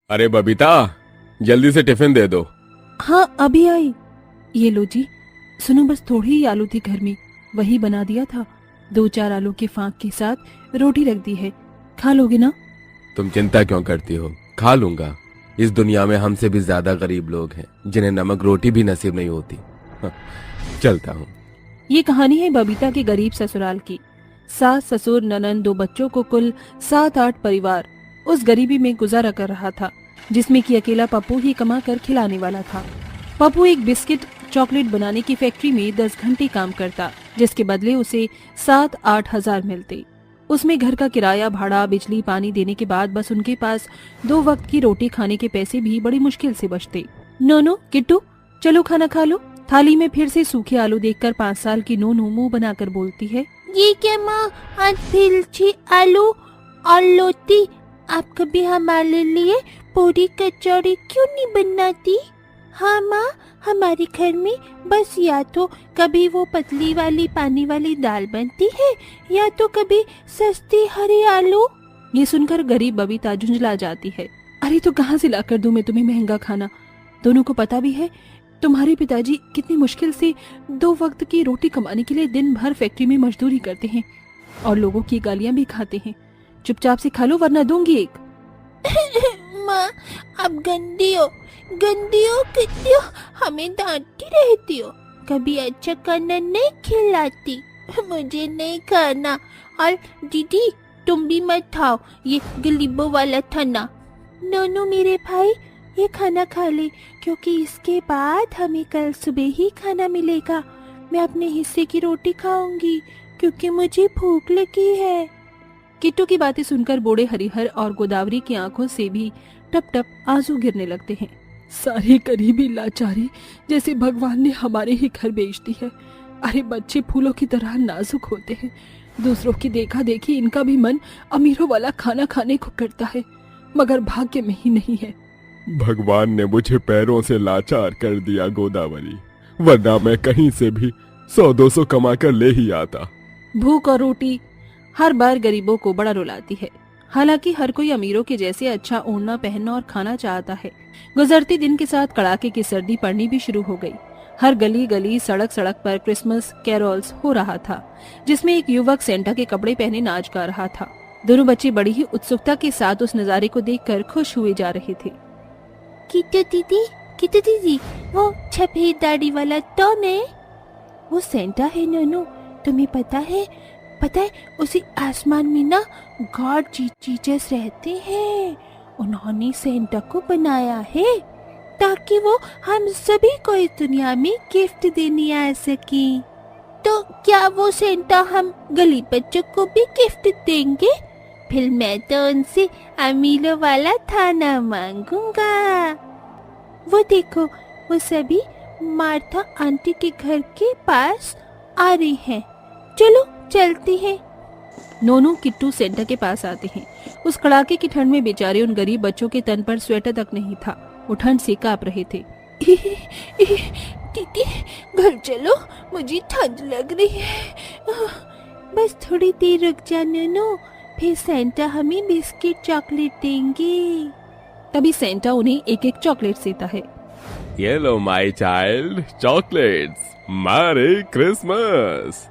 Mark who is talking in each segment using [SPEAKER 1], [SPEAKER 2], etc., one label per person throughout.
[SPEAKER 1] अरे बबीता, जल्दी से टिफिन दे दो।
[SPEAKER 2] हाँ अभी आई। ये लो जी। सुनो, बस थोड़ी ही आलू थी घर में, वही बना दिया था। 2-4 आलू के फांक के साथ रोटी रख दी है, खा लोगे ना?
[SPEAKER 1] तुम चिंता क्यों करती हो, खा लूंगा। इस दुनिया में हमसे भी ज्यादा गरीब लोग हैं जिन्हें नमक रोटी भी नसीब नहीं होती। हाँ, चलता हूँ।
[SPEAKER 2] ये कहानी है बबीता के गरीब ससुराल की। सास ससुर ननद 2 बच्चों को कुल 7-8 परिवार उस गरीबी में गुजारा कर रहा था, जिसमें कि अकेला पप्पू ही कमा कर खिलाने वाला था। पप्पू एक बिस्किट चॉकलेट बनाने की फैक्ट्री में 10 घंटे काम करता, जिसके बदले उसे 7-8 हजार मिलते। उसमें घर का किराया, भाड़ा, बिजली, पानी देने के बाद बस उनके पास 2 वक्त की रोटी खाने के पैसे भी बड़ी मुश्किल से बचते। नोनो, किट्टू, चलो खाना खा लो। थाली में फिर से सूखे आलू देखकर 5 साल की नोनू मुंह बनाकर बोलती है,
[SPEAKER 3] ये क्या माँ, आज फिर आलू और लोटी। आप कभी हमारे लिए पूरी कचौड़ी क्यों नहीं बनाती? हाँ माँ, हमारे घर में बस या तो कभी वो पतली वाली पानी वाली दाल बनती है या तो कभी सस्ती हरी आलू।
[SPEAKER 2] ये सुनकर गरीब बबीता झुंझला जाती है। अरे तो कहाँ से लाकर दूं मैं तुम्हें महंगा खाना? दोनों को पता भी है तुम्हारे पिताजी कितनी मुश्किल से 2 वक्त की रोटी कमाने के लिए दिन भर फैक्ट्री में मजदूरी करते हैं और लोगों की गालियां भी खाते हैं। चुपचाप से खा लो वरना दूंगी एक।
[SPEAKER 3] माँ, आप गंदी हो कितनी हो, हमें डांटती रहती हो, कभी अच्छा खाना नहीं खिलाती। मुझे नहीं खाना। और दीदी, तुम भी मत खाओ, ये गरीबों वाला खाना। नोनू मेरे भाई, ये खाना खा ले, क्योंकि इसके बाद हमें कल सुबह ही खाना मिलेगा। मैं अपने हिस्से की रोटी खाऊंगी क्योंकि मुझे भूख लगी है।
[SPEAKER 2] किट्टू की बातें सुनकर बूढ़े हरिहर और गोदावरी की आंखों से भी टप टप आंसू गिरने लगते हैं। सारी गरीबी लाचारी जैसे भगवान ने हमारे ही घर बेच दी है। अरे बच्चे फूलों की तरह नाजुक होते हैं, दूसरों की देखा देखी इनका भी मन अमीरों वाला खाना खाने को करता है, मगर भाग्य में ही नहीं है।
[SPEAKER 1] भगवान ने मुझे पैरों से लाचार कर दिया गोदावरी, वरना मैं कहीं से भी 100-200 कमा कर ले ही आता।
[SPEAKER 2] भूख और रोटी हर बार गरीबों को बड़ा रुलाती है। हालांकि हर कोई अमीरों के जैसे अच्छा ओढ़ना पहनना और खाना चाहता है। गुजरते दिन के साथ कड़ाके की सर्दी पड़नी भी शुरू हो गई। हर गली गली, सड़क सड़क पर क्रिसमस कैरोल्स हो रहा था, जिसमें एक युवक सेंटा के कपड़े पहने नाच गा रहा था। दोनों बच्चे बड़ी ही उत्सुकता के साथ उस नजारे को देखकर खुश हुए जा रहे थे।
[SPEAKER 3] किट्टू दीदी, वो सफेद दाढ़ी वाला कौन है? वो सेंटा है नोनू, तुम्हें पता है उसी आसमान में ना गॉड जीसस रहते हैं। उन्होंने सेंटा को बनाया है ताकि वो हम सभी को इस दुनिया में गिफ्ट देने आ सके। तो क्या वो सेंटा हम गली बच्चों को भी गिफ्ट देंगे? फिर मैं तो उनसे अमीरों वाला खाना मांगूंगा। वो देखो, वो सभी मार्था आंटी के घर के पास आ रही हैं। चलो चलती हैं।
[SPEAKER 2] नोनू किट्टू सेंटा के पास आते हैं। उस कड़ाके की ठंड में बेचारे उन गरीब बच्चों के तन पर स्वेटर तक नहीं था, वो ठंड से कांप रहे थे।
[SPEAKER 3] दीदी, घर चलो, मुझे ठंड लग रही है। बस थोड़ी देर रुक जा नोनू, फिर सेंटा हमें बिस्किट चॉकलेट देंगे।
[SPEAKER 2] तभी सेंटा उन्हें एक एक चॉकलेट देता है।
[SPEAKER 1] ये लो my child, chocolates, merry Christmas.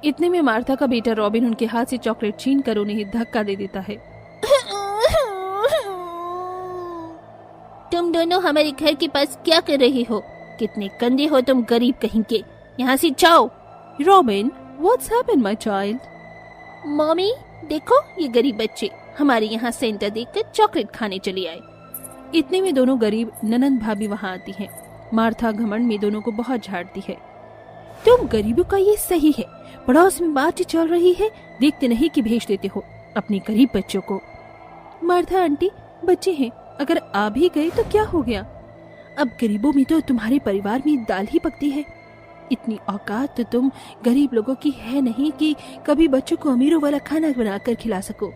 [SPEAKER 2] इतने में मार्था का बेटा रॉबिन उनके हाथ से चॉकलेट छीन कर उन्हें धक्का दे देता है।
[SPEAKER 3] तुम दोनों हमारे घर के पास क्या कर रहे हो? कितने गंदे हो तुम गरीब कहीं के, यहाँ से जाओ।
[SPEAKER 2] Robin, what's happened my child?
[SPEAKER 3] Mummy देखो, ये गरीब बच्चे हमारे यहाँ सेंटा देखकर चॉकलेट खाने चले आए।
[SPEAKER 2] इतने में दोनों गरीब ननंद भाभी वहाँ आती हैं। मार्था घमंड में दोनों को बहुत झाड़ती है। तुम गरीबों का ये सही है, पड़ोस में बात चल रही है, देखते नहीं कि भेज देते हो अपने गरीब बच्चों को। मार्था आंटी, बच्चे हैं, अगर आ भी गए तो क्या हो गया? अब गरीबों में तो तुम्हारे परिवार में दाल ही पकती है। इतनी औकात तो तुम गरीब लोगों की है नहीं कि कभी बच्चों को अमीरों वाला खाना बनाकर खिला सको।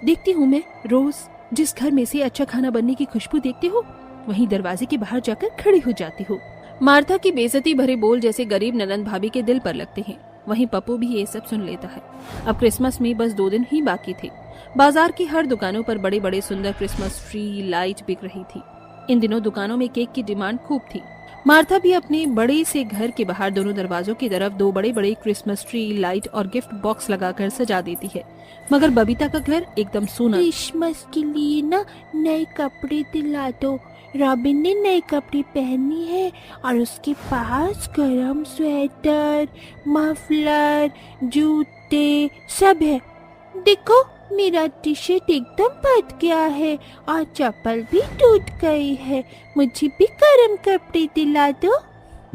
[SPEAKER 2] देखती हूँ मैं रोज जिस घर में से अच्छा खाना बनने की खुशबू देखती हो, वहीं दरवाजे के बाहर जाकर खड़ी हो जाती हो। मार्था की बेइज्जती भरे बोल जैसे गरीब ननंद भाभी के दिल पर लगते हैं। वहीं पप्पू भी ये सब सुन लेता है। अब क्रिसमस में बस 2 दिन ही बाकी थे। बाजार की हर दुकानों पर बड़े बड़े सुंदर क्रिसमस ट्री लाइट बिक रही थी। इन दिनों दुकानों में केक की डिमांड खूब थी। मार्था भी अपने बड़े से घर के बाहर दोनों दरवाजों की तरफ 2 बड़े बड़े क्रिसमस ट्री लाइट और गिफ्ट बॉक्स लगाकर सजा देती है, मगर बबीता का घर एकदम सूना।
[SPEAKER 3] क्रिसमस के लिए ना नए कपड़े दिला दो। रॉबिन ने नए कपड़े पहनी है और उसके पास गरम स्वेटर, मफलर, जूते सब है। देखो मेरा टी शर्ट एकदम फट गया है और चप्पल भी टूट गई है। मुझे भी गरम कपड़े दिला दो।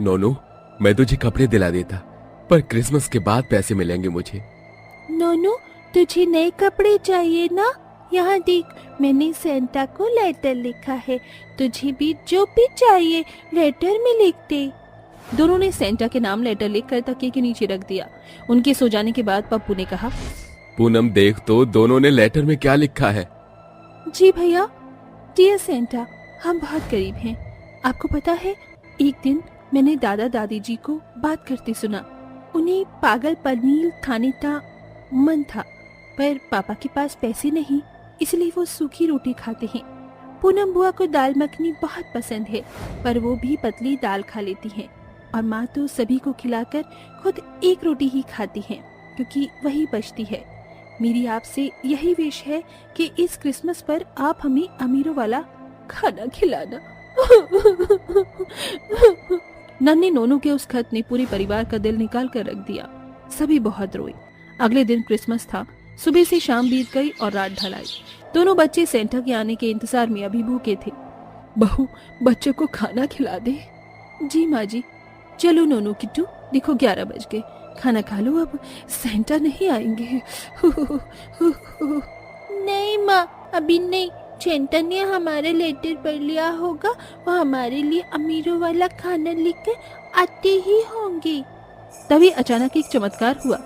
[SPEAKER 1] नोनू, मैं तुझे कपड़े दिला देता, पर क्रिसमस के बाद पैसे मिलेंगे मुझे।
[SPEAKER 3] नोनू तुझे नए कपड़े चाहिए ना? यहाँ देख, मैंने सेंटा को लेटर लिखा है। तुझे भी जो भी चाहिए लेटर में लिख दे।
[SPEAKER 2] दोनों ने सेंटा के नाम लेटर लिखकर तकिए के नीचे रख दिया। उनके सो जाने के बाद पप्पू ने कहा,
[SPEAKER 1] पूनम देख तो दोनों ने लेटर में क्या लिखा है।
[SPEAKER 2] जी भैया। डियर सेंटा, हम बहुत गरीब हैं। आपको पता है, एक दिन मैंने दादा दादी जी को बात करते सुना। उन्हें पागल पनीर खाने का मन था, पर पापा के पास पैसे नहीं, इसलिए वो सूखी रोटी खाते हैं। पूनम बुआ को दाल मखनी बहुत पसंद है, पर वो भी पतली दाल खा लेती हैं। और माँ तो सभी को खिलाकर खुद एक रोटी ही खाती हैं, क्योंकि वही बचती है। मेरी आपसे यही विश है कि इस क्रिसमस पर आप हमें अमीरों वाला खाना खिलाना। नन्हे नोनू के उस खत ने पूरे परिवार का दिल निकाल कर रख दिया। सभी बहुत रोए। अगले दिन क्रिसमस था। सुबह से शाम बीत गई और रात ढल आई। दोनों बच्चे सेंटा के आने के इंतजार में अभी भूखे थे। बहू, बच्चों को खाना खिला दे। जी माँ जी। चलो नोनू किट्टू, देखो 11 बज गए, खाना खा लो, अब सेंटा नहीं आएंगे।
[SPEAKER 3] नहीं माँ, अभी नहीं। सेंटा ने हमारे लेटर पढ़ लिया होगा, वो हमारे लिए अमीरों वाला खाना लेकर आते ही होंगे।
[SPEAKER 2] तभी अचानक एक चमत्कार हुआ।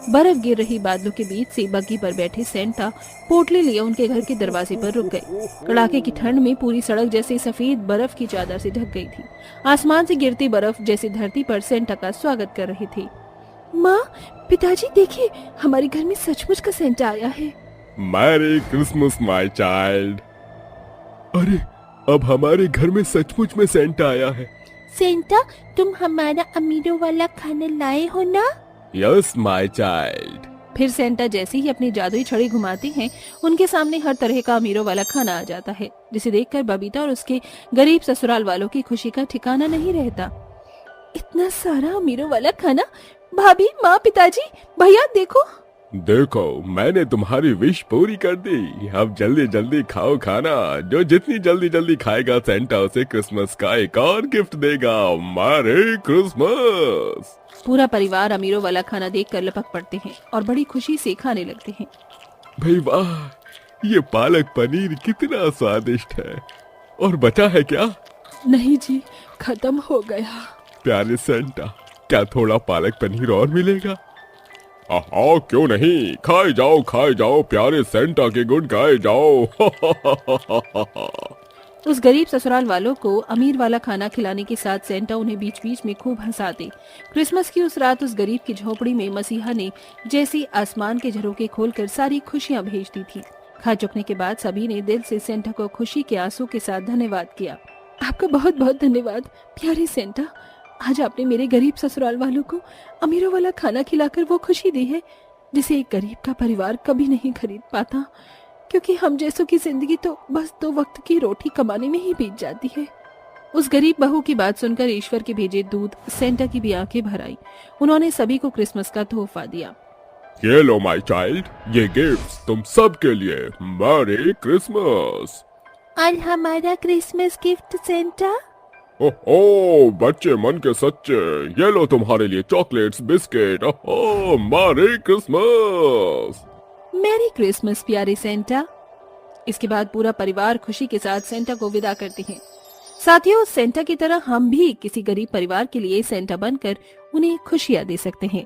[SPEAKER 2] बर्फ गिर रही बादलों के बीच से बग्गी पर बैठे सेंटा पोटली लिए उनके घर के दरवाजे पर रुक गए। कड़ाके की ठंड में पूरी सड़क जैसे सफेद बर्फ की चादर से ढक गई थी। आसमान से गिरती बर्फ जैसे धरती पर सेंटा का स्वागत कर रही थी। माँ, पिताजी देखिए, हमारे घर में सचमुच का सेंटा आया है।
[SPEAKER 1] Merry Christmas my child. अरे, अब हमारे घर में सचमुच में सेंटा आया है।
[SPEAKER 3] सेंटा, तुम हमारा अमीरों वाला खाना लाए हो ना?
[SPEAKER 1] Yes my child.
[SPEAKER 2] फिर सेंटा जैसे ही अपनी जादुई छड़ी घुमाते हैं, उनके सामने हर तरह का अमीरों वाला खाना आ जाता है, जिसे देखकर बबीता और उसके गरीब ससुराल वालों की खुशी का ठिकाना नहीं रहता। इतना सारा अमीरों वाला खाना! भाभी, माँ, पिताजी, भैया देखो।
[SPEAKER 1] देखो, मैंने तुम्हारी विश पूरी कर दी। अब जल्दी जल्दी खाओ खाना। जो जितनी जल्दी जल्दी खाएगा, सेंटा उसे क्रिसमस का एक और गिफ्ट देगा। Merry Christmas.
[SPEAKER 2] पूरा परिवार अमीरों वाला खाना देखकर लपक पड़ते हैं और बड़ी खुशी से खाने लगते हैं।
[SPEAKER 1] भाई वाह, ये पालक पनीर कितना स्वादिष्ट है। और बचा है क्या?
[SPEAKER 2] नहीं जी, खत्म हो गया।
[SPEAKER 1] प्यारे सेंटा, क्या थोड़ा पालक पनीर और मिलेगा? हाँ, क्यों नहीं, खाए जाओ प्यारे सेंटा के गुण गाए जाओ।
[SPEAKER 2] उस गरीब ससुराल वालों को अमीर वाला खाना खिलाने के साथ सेंटा उन्हें बीच बीच में खूब हंसाते। क्रिसमस की उस रात उस गरीब की झोपड़ी में मसीहा ने जैसे आसमान के झरोके खोलकर सारी खुशियां भेज दी थी। खा चुकने के बाद सभी ने दिल से सेंटा को खुशी के आंसू के साथ धन्यवाद किया। आपका बहुत बहुत धन्यवाद प्यारे सेंटा। आज आपने मेरे गरीब ससुराल वालों को अमीरों वाला खाना खिलाकर वो खुशी दी है जिसे एक गरीब का परिवार कभी नहीं खरीद पाता, क्योंकि हम जैसों की जिंदगी तो बस 2 वक्त की रोटी कमाने में ही बीत जाती है। उस गरीब बहू की बात सुनकर ईश्वर के भेजे दूत सेंटा की भी आंखें भर आई। उन्होंने सभी को क्रिसमस का तोहफा दिया।
[SPEAKER 1] ये लो माय चाइल्ड, ये गिफ्ट्स तुम सब के लिए। Merry Christmas.
[SPEAKER 3] और हमारा क्रिसमस गिफ्ट सेंटा?
[SPEAKER 1] ओहो, बच्चे मन के सच्चे, ये लो तुम्हारे लिए चॉकलेट्स, बिस्किट। ओहो, मैरी क्रिसमस।
[SPEAKER 2] मैरी क्रिसमस प्यारे सेंटा। इसके बाद पूरा परिवार खुशी के साथ सेंटा को विदा करते हैं। साथियों, सेंटा की तरह हम भी किसी गरीब परिवार के लिए सेंटा बनकर उन्हें खुशियां दे सकते हैं।